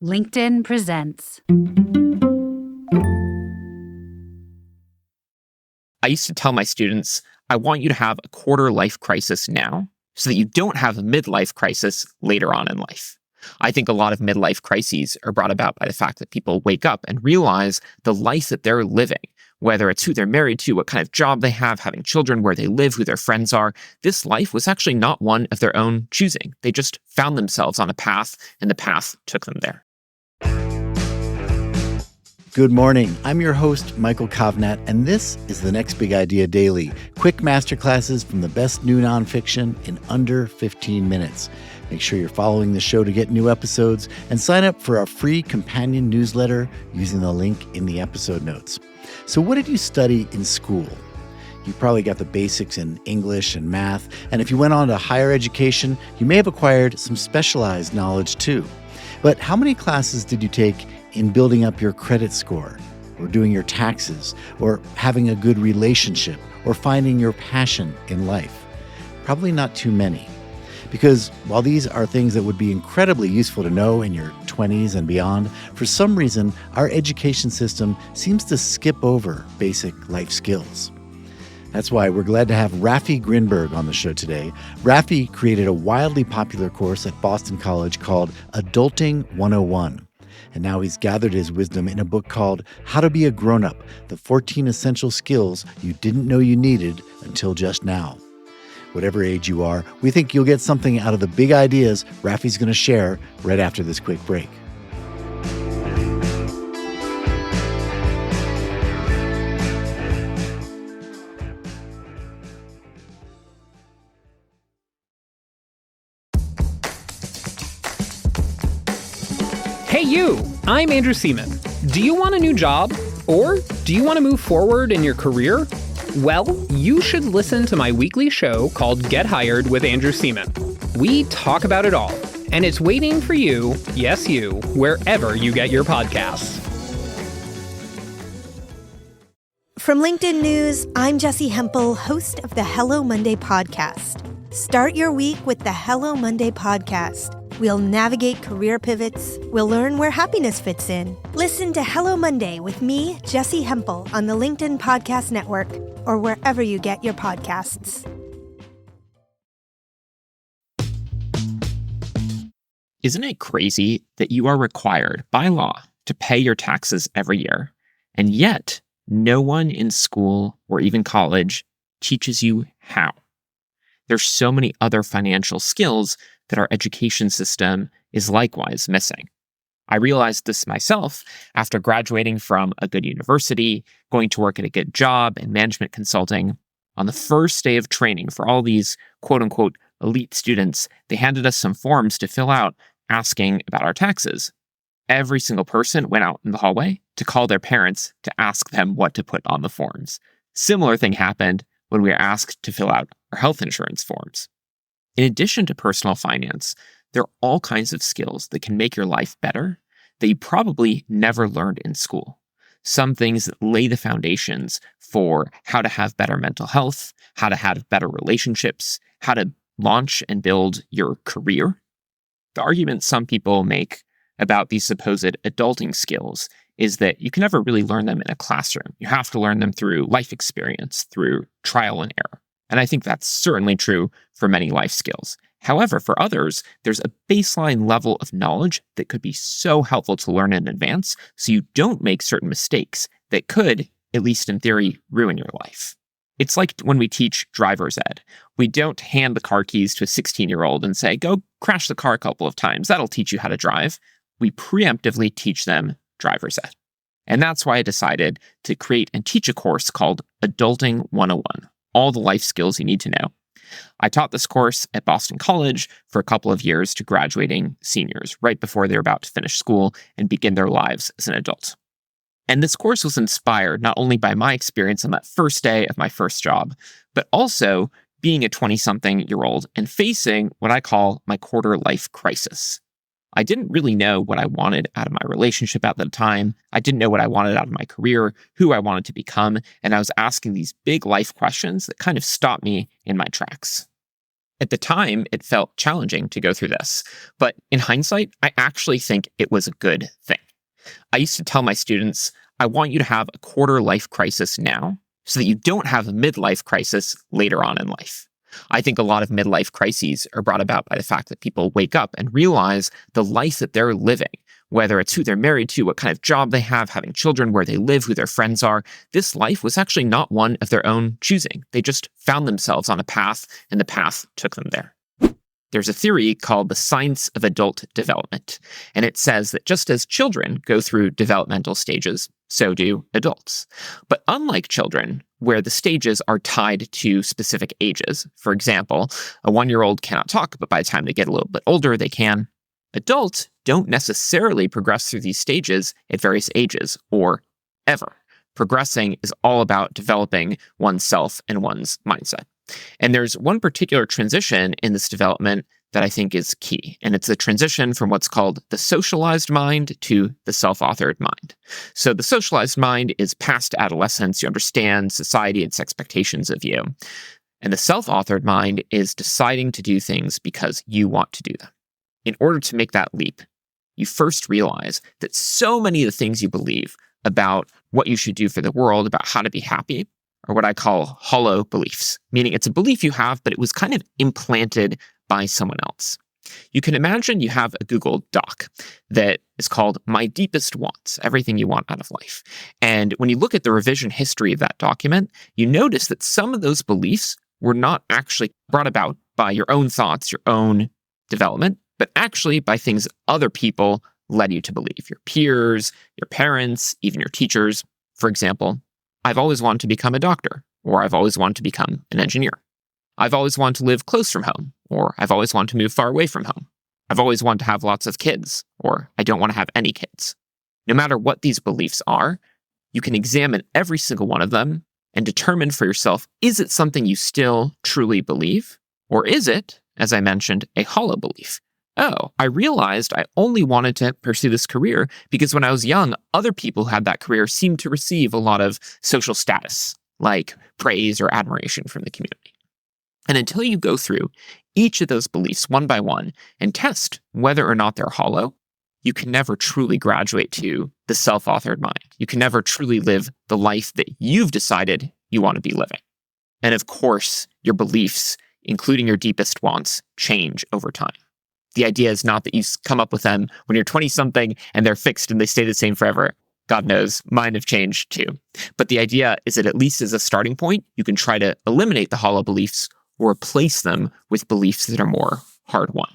LinkedIn presents. I used to tell my students, I want you to have a quarter life crisis now so that you don't have a midlife crisis later on in life. I think a lot of midlife crises are brought about by the fact that people wake up and realize the life that they're living, whether it's who they're married to, what kind of job they have, having children, where they live, who their friends are. This life was actually not one of their own choosing. They just found themselves on a path, and the path took them there. Good morning. I'm your host, Michael Kovnat, and this is the Next Big Idea Daily. Quick masterclasses from the best new nonfiction in under 15 minutes. Make sure you're following the show to get new episodes and sign up for our free companion newsletter using the link in the episode notes. So what did you study in school? You probably got the basics in English and math, and if you went on to higher education, you may have acquired some specialized knowledge too. But how many classes did you take in building up your credit score, or doing your taxes, or having a good relationship, or finding your passion in life? Probably not too many. Because while these are things that would be incredibly useful to know in your 20s and beyond, for some reason, our education system seems to skip over basic life skills. That's why we're glad to have Rafi Grinberg on the show today. Rafi created a wildly popular course at Boston College called Adulting 101. And now he's gathered his wisdom in a book called How to Be a Grown-Up, the 14 Essential Skills You Didn't Know You Needed Until Just Now. Whatever age you are, we think you'll get something out of the big ideas Rafi's going to share right after this quick break. Hey you! I'm Andrew Seaman. Do you want a new job? Or do you want to move forward in your career? Well, you should listen to my weekly show called Get Hired with Andrew Seaman. We talk about it all, and it's waiting for you, yes you, wherever you get your podcasts. From LinkedIn News, I'm Jessie Hempel, host of the Hello Monday podcast. Start your week with the Hello Monday podcast. We'll navigate career pivots. We'll learn where happiness fits in. Listen to Hello Monday with me, Jessie Hempel, on the LinkedIn Podcast Network or wherever you get your podcasts. Isn't it crazy that you are required by law to pay your taxes every year, and yet no one in school or even college teaches you how? There's so many other financial skills that our education system is likewise missing. I realized this myself after graduating from a good university, going to work at a good job in management consulting. On the first day of training for all these quote-unquote elite students, they handed us some forms to fill out asking about our taxes. Every single person went out in the hallway to call their parents to ask them what to put on the forms. Similar thing happened when we were asked to fill out our health insurance forms. In addition to personal finance, there are all kinds of skills that can make your life better that you probably never learned in school. Some things that lay the foundations for how to have better mental health, how to have better relationships, how to launch and build your career. The argument some people make about these supposed adulting skills is that you can never really learn them in a classroom. You have to learn them through life experience, through trial and error. And I think that's certainly true for many life skills. However, for others, there's a baseline level of knowledge that could be so helpful to learn in advance so you don't make certain mistakes that could, at least in theory, ruin your life. It's like when we teach driver's ed. We don't hand the car keys to a 16-year-old and say, go crash the car a couple of times. That'll teach you how to drive. We preemptively teach them driver's ed. And that's why I decided to create and teach a course called Adulting 101. All the life skills you need to know. I taught this course at Boston College for a couple of years to graduating seniors right before they're about to finish school and begin their lives as an adult. And this course was inspired not only by my experience on that first day of my first job, but also being a 20-something-year-old and facing what I call my quarter life crisis. I didn't really know what I wanted out of my relationship at the time. I didn't know what I wanted out of my career, who I wanted to become, and I was asking these big life questions that kind of stopped me in my tracks. At the time, it felt challenging to go through this. But in hindsight, I actually think it was a good thing. I used to tell my students, I want you to have a quarter life crisis now so that you don't have a midlife crisis later on in life. I think a lot of midlife crises are brought about by the fact that people wake up and realize the life that they're living, whether it's who they're married to, what kind of job they have, having children, where they live, who their friends are. This life was actually not one of their own choosing. They just found themselves on a path, and the path took them there. There's a theory called the science of adult development, and it says that just as children go through developmental stages, so do adults. But unlike children, where the stages are tied to specific ages, for example, a 1-year-old cannot talk, but by the time they get a little bit older, they can. Adults don't necessarily progress through these stages at various ages or ever. Progressing is all about developing oneself and one's mindset. And there's one particular transition in this development that I think is key, and it's the transition from what's called the socialized mind to the self-authored mind. So the socialized mind is past adolescence. You understand society and its expectations of you. And the self-authored mind is deciding to do things because you want to do them. In order to make that leap, you first realize that so many of the things you believe about what you should do for the world, about how to be happy, are what I call hollow beliefs, meaning it's a belief you have, but it was kind of implanted by someone else. You can imagine you have a Google Doc that is called My Deepest Wants, everything you want out of life. And when you look at the revision history of that document, you notice that some of those beliefs were not actually brought about by your own thoughts, your own development, but actually by things other people led you to believe, your peers, your parents, even your teachers. For example, I've always wanted to become a doctor, or I've always wanted to become an engineer. I've always wanted to live close from home, or I've always wanted to move far away from home. I've always wanted to have lots of kids, or I don't want to have any kids. No matter what these beliefs are, you can examine every single one of them and determine for yourself, is it something you still truly believe? Or is it, as I mentioned, a hollow belief? Oh, I realized I only wanted to pursue this career because when I was young, other people who had that career seemed to receive a lot of social status, like praise or admiration from the community. And until you go through each of those beliefs one by one and test whether or not they're hollow, you can never truly graduate to the self-authored mind. You can never truly live the life that you've decided you want to be living. And of course, your beliefs, including your deepest wants, change over time. The idea is not that you come up with them when you're 20-something and they're fixed and they stay the same forever. God knows, mine have changed too. But the idea is that at least as a starting point, you can try to eliminate the hollow beliefs or replace them with beliefs that are more hard-won.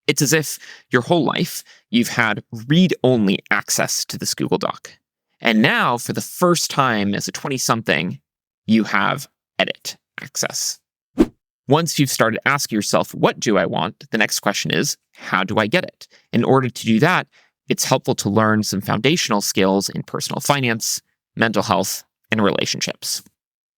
It's as if your whole life, you've had read-only access to this Google Doc. And now, for the first time as a 20-something, you have edit access. Once you've started asking yourself, what do I want? The next question is, how do I get it? In order to do that, it's helpful to learn some foundational skills in personal finance, mental health, and relationships.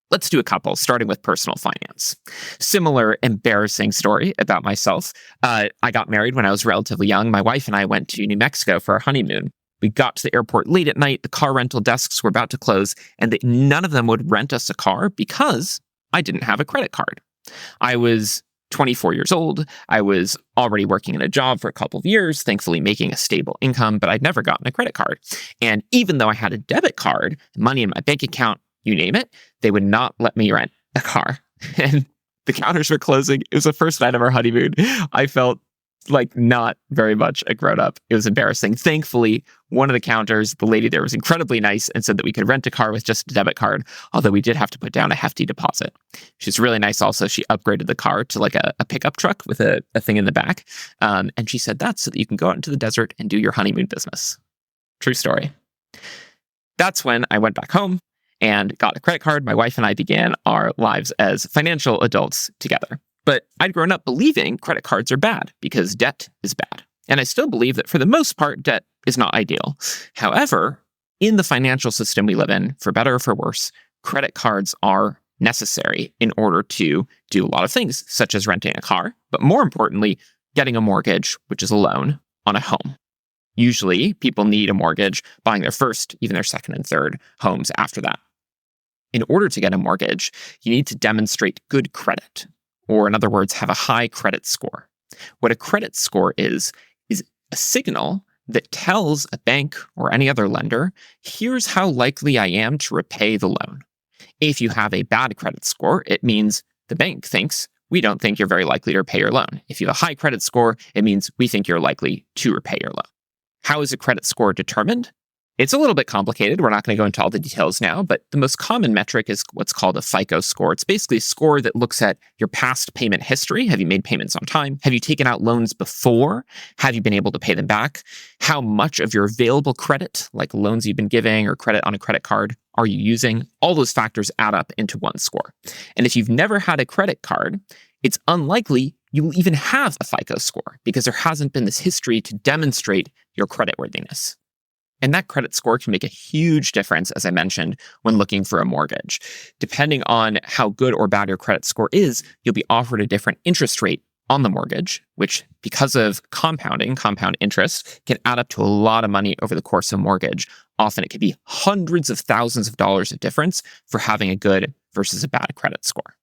Let's do a couple, starting with personal finance. Similar embarrassing story about myself. I got married when I was relatively young. My wife and I went to New Mexico for our honeymoon. We got to the airport late at night. The car rental desks were about to close, and none of them would rent us a car because I didn't have a credit card. I was 24 years old. I was already working in a job for a couple of years, thankfully making a stable income, but I'd never gotten a credit card. And even though I had a debit card, money in my bank account, you name it, they would not let me rent a car. And the counters were closing. It was the first night of our honeymoon. I felt like not very much a grown-up. It was embarrassing. Thankfully, one of the counters, the lady there was incredibly nice and said that we could rent a car with just a debit card, although we did have to put down a hefty deposit. She's really nice also. She upgraded the car to like a pickup truck with a thing in the back. And she said that's so that you can go out into the desert and do your honeymoon business. True story. That's when I went back home and got a credit card. My wife and I began our lives as financial adults together. But I'd grown up believing credit cards are bad because debt is bad. And I still believe that for the most part, debt is not ideal. However, in the financial system we live in, for better or for worse, credit cards are necessary in order to do a lot of things, such as renting a car, but more importantly, getting a mortgage, which is a loan on a home. Usually, people need a mortgage, buying their first, even their second and third homes after that. In order to get a mortgage, you need to demonstrate good credit. or in other words, have a high credit score. What a credit score is a signal that tells a bank or any other lender, here's how likely I am to repay the loan. If you have a bad credit score, it means the bank thinks, we don't think you're very likely to repay your loan. If you have a high credit score, it means we think you're likely to repay your loan. How is a credit score determined? It's a little bit complicated. We're not going to go into all the details now, but the most common metric is what's called a FICO score. It's basically a score that looks at your past payment history. Have you made payments on time? Have you taken out loans before? Have you been able to pay them back? How much of your available credit, like loans you've been giving or credit on a credit card, are you using? All those factors add up into one score. And if you've never had a credit card, it's unlikely you'll even have a FICO score because there hasn't been this history to demonstrate your creditworthiness. And that credit score can make a huge difference, as I mentioned, when looking for a mortgage. Depending on how good or bad your credit score is, you'll be offered a different interest rate on the mortgage, which, because of compound interest, can add up to a lot of money over the course of a mortgage. Often it could be hundreds of thousands of dollars of difference for having a good versus a bad credit score.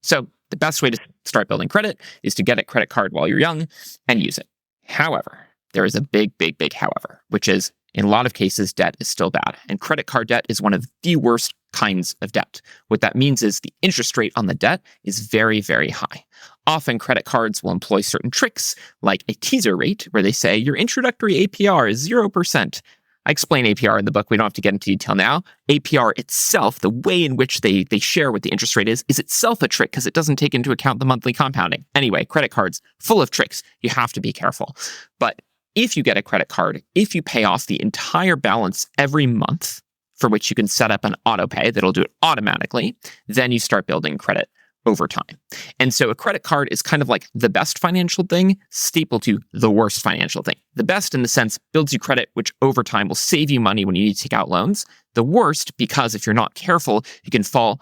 So the best way to start building credit is to get a credit card while you're young and use it. However, there is a big however, which is, in a lot of cases, debt is still bad, and credit card debt is one of the worst kinds of debt. What that means is the interest rate on the debt is very, very high. Often credit cards will employ certain tricks, like a teaser rate, where they say your introductory APR is 0%. I explain APR in the book. We don't have to get into detail now. APR itself, the way in which they share what the interest rate is itself a trick because it doesn't take into account the monthly compounding. Anyway, credit cards, full of tricks. You have to be careful. But if you get a credit card, if you pay off the entire balance every month, for which you can set up an auto pay that'll do it automatically, then you start building credit over time. And so a credit card is kind of like the best financial thing, stapled to the worst financial thing. The best in the sense builds you credit, which over time will save you money when you need to take out loans. The worst, because if you're not careful, you can fall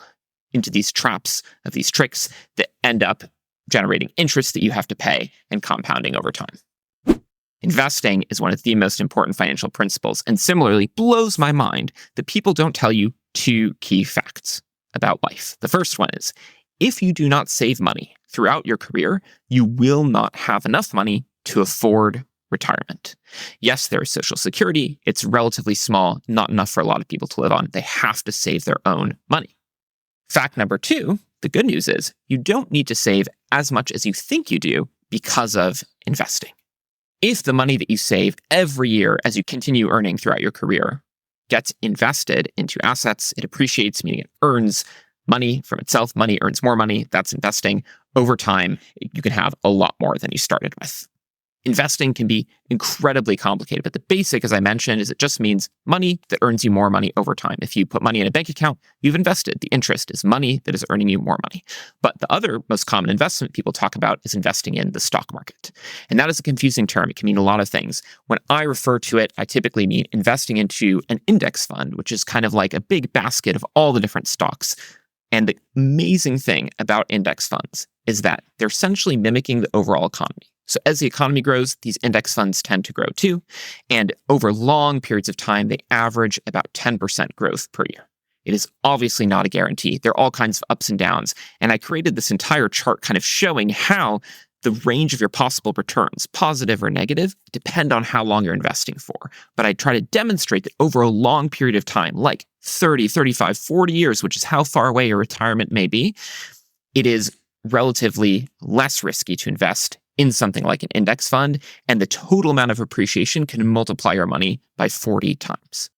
into these traps of these tricks that end up generating interest that you have to pay and compounding over time. Investing is one of the most important financial principles, and similarly blows my mind that people don't tell you two key facts about life. The first one is, if you do not save money throughout your career, you will not have enough money to afford retirement. Yes, there is Social Security. It's relatively small, not enough for a lot of people to live on. They have to save their own money. Fact number two, the good news is you don't need to save as much as you think you do because of investing. If the money that you save every year as you continue earning throughout your career gets invested into assets, it appreciates, meaning it earns money from itself. Money earns more money. That's investing. Over time, you can have a lot more than you started with. Investing can be incredibly complicated, but the basic, as I mentioned, is it just means money that earns you more money over time. If you put money in a bank account, you've invested. The interest is money that is earning you more money. But the other most common investment people talk about is investing in the stock market. And that is a confusing term. It can mean a lot of things. When I refer to it, I typically mean investing into an index fund, which is kind of like a big basket of all the different stocks. And the amazing thing about index funds is that they're essentially mimicking the overall economy. So as the economy grows, these index funds tend to grow too. And over long periods of time, they average about 10% growth per year. It is obviously not a guarantee. There are all kinds of ups and downs. And I created this entire chart kind of showing how the range of your possible returns, positive or negative, depend on how long you're investing for. But I try to demonstrate that over a long period of time, like 30, 35, 40 years, which is how far away your retirement may be, it is relatively less risky to invest in something like an index fund, and the total amount of appreciation can multiply your money by 40 times.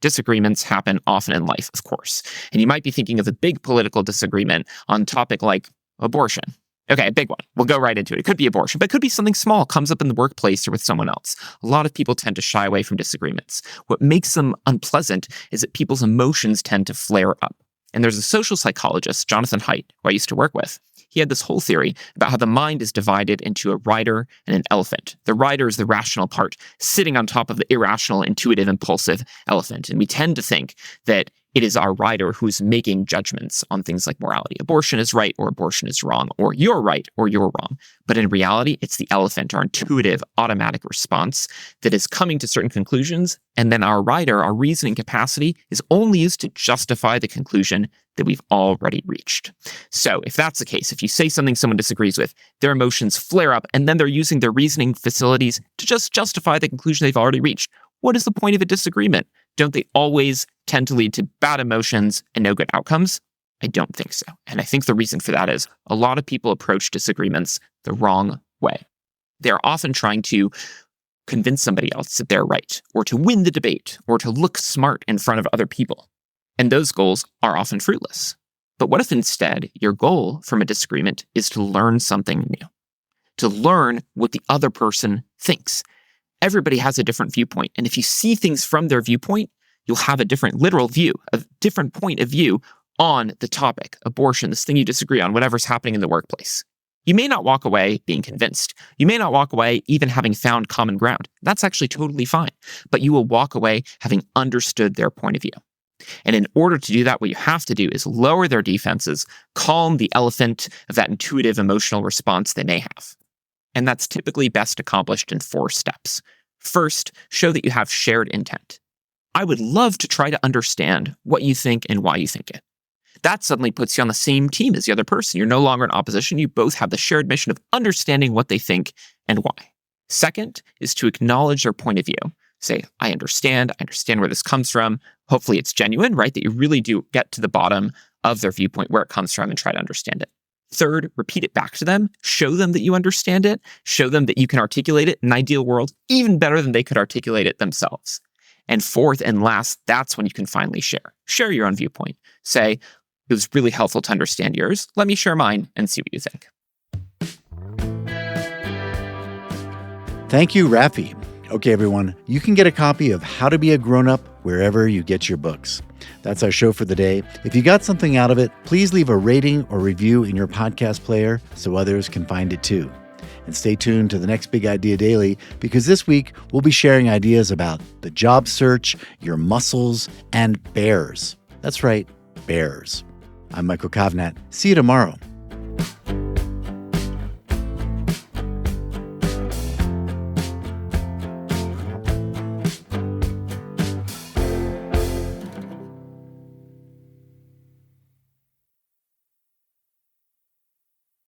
Disagreements happen often in life, of course. And you might be thinking of a big political disagreement on a topic like abortion. Okay, a big one. We'll go right into it. It could be abortion, but it could be something small, comes up in the workplace or with someone else. A lot of people tend to shy away from disagreements. What makes them unpleasant is that people's emotions tend to flare up. And there's a social psychologist, Jonathan Haidt, who I used to work with. He had this whole theory about how the mind is divided into a rider and an elephant. The rider is the rational part, sitting on top of the irrational, intuitive, impulsive elephant. And we tend to think that it is our rider who's making judgments on things like morality. Abortion is right or abortion is wrong, or you're right or you're wrong. But in reality, it's the elephant, our intuitive, automatic response that is coming to certain conclusions. And then our rider, our reasoning capacity, is only used to justify the conclusion that we've already reached. So if that's the case, if you say something someone disagrees with, their emotions flare up, and then they're using their reasoning facilities to just justify the conclusion they've already reached. What is the point of a disagreement? Don't they always tend to lead to bad emotions and no good outcomes? I don't think so. And I think the reason for that is a lot of people approach disagreements the wrong way. They're often trying to convince somebody else that they're right, or to win the debate, or to look smart in front of other people. And those goals are often fruitless. But what if instead your goal from a disagreement is to learn something new? To learn what the other person thinks. Everybody has a different viewpoint. And if you see things from their viewpoint, you'll have a different literal view, a different point of view on the topic, abortion, this thing you disagree on, whatever's happening in the workplace. You may not walk away being convinced. You may not walk away even having found common ground. That's actually totally fine. But you will walk away having understood their point of view. And in order to do that, what you have to do is lower their defenses, calm the elephant of that intuitive emotional response they may have. And that's typically best accomplished in 4 steps. First, show that you have shared intent. I would love to try to understand what you think and why you think it. That suddenly puts you on the same team as the other person. You're no longer in opposition. You both have the shared mission of understanding what they think and why. Second is to acknowledge their point of view. Say, I understand where this comes from. Hopefully it's genuine, right? That you really do get to the bottom of their viewpoint, where it comes from, and try to understand it. Third, repeat it back to them. Show them that you understand it. Show them that you can articulate it in an ideal world even better than they could articulate it themselves. And fourth and last, that's when you can finally share. Share your own viewpoint. Say, it was really helpful to understand yours. Let me share mine and see what you think. Thank you, Rafi. Okay, everyone, you can get a copy of How to Be a Grown-Up wherever you get your books. That's our show for the day. If you got something out of it, please leave a rating or review in your podcast player so others can find it too. And stay tuned to the next Big Idea Daily, because this week we'll be sharing ideas about the job search, your muscles, and bears. That's right, bears. I'm Michael Kovnat. See you tomorrow.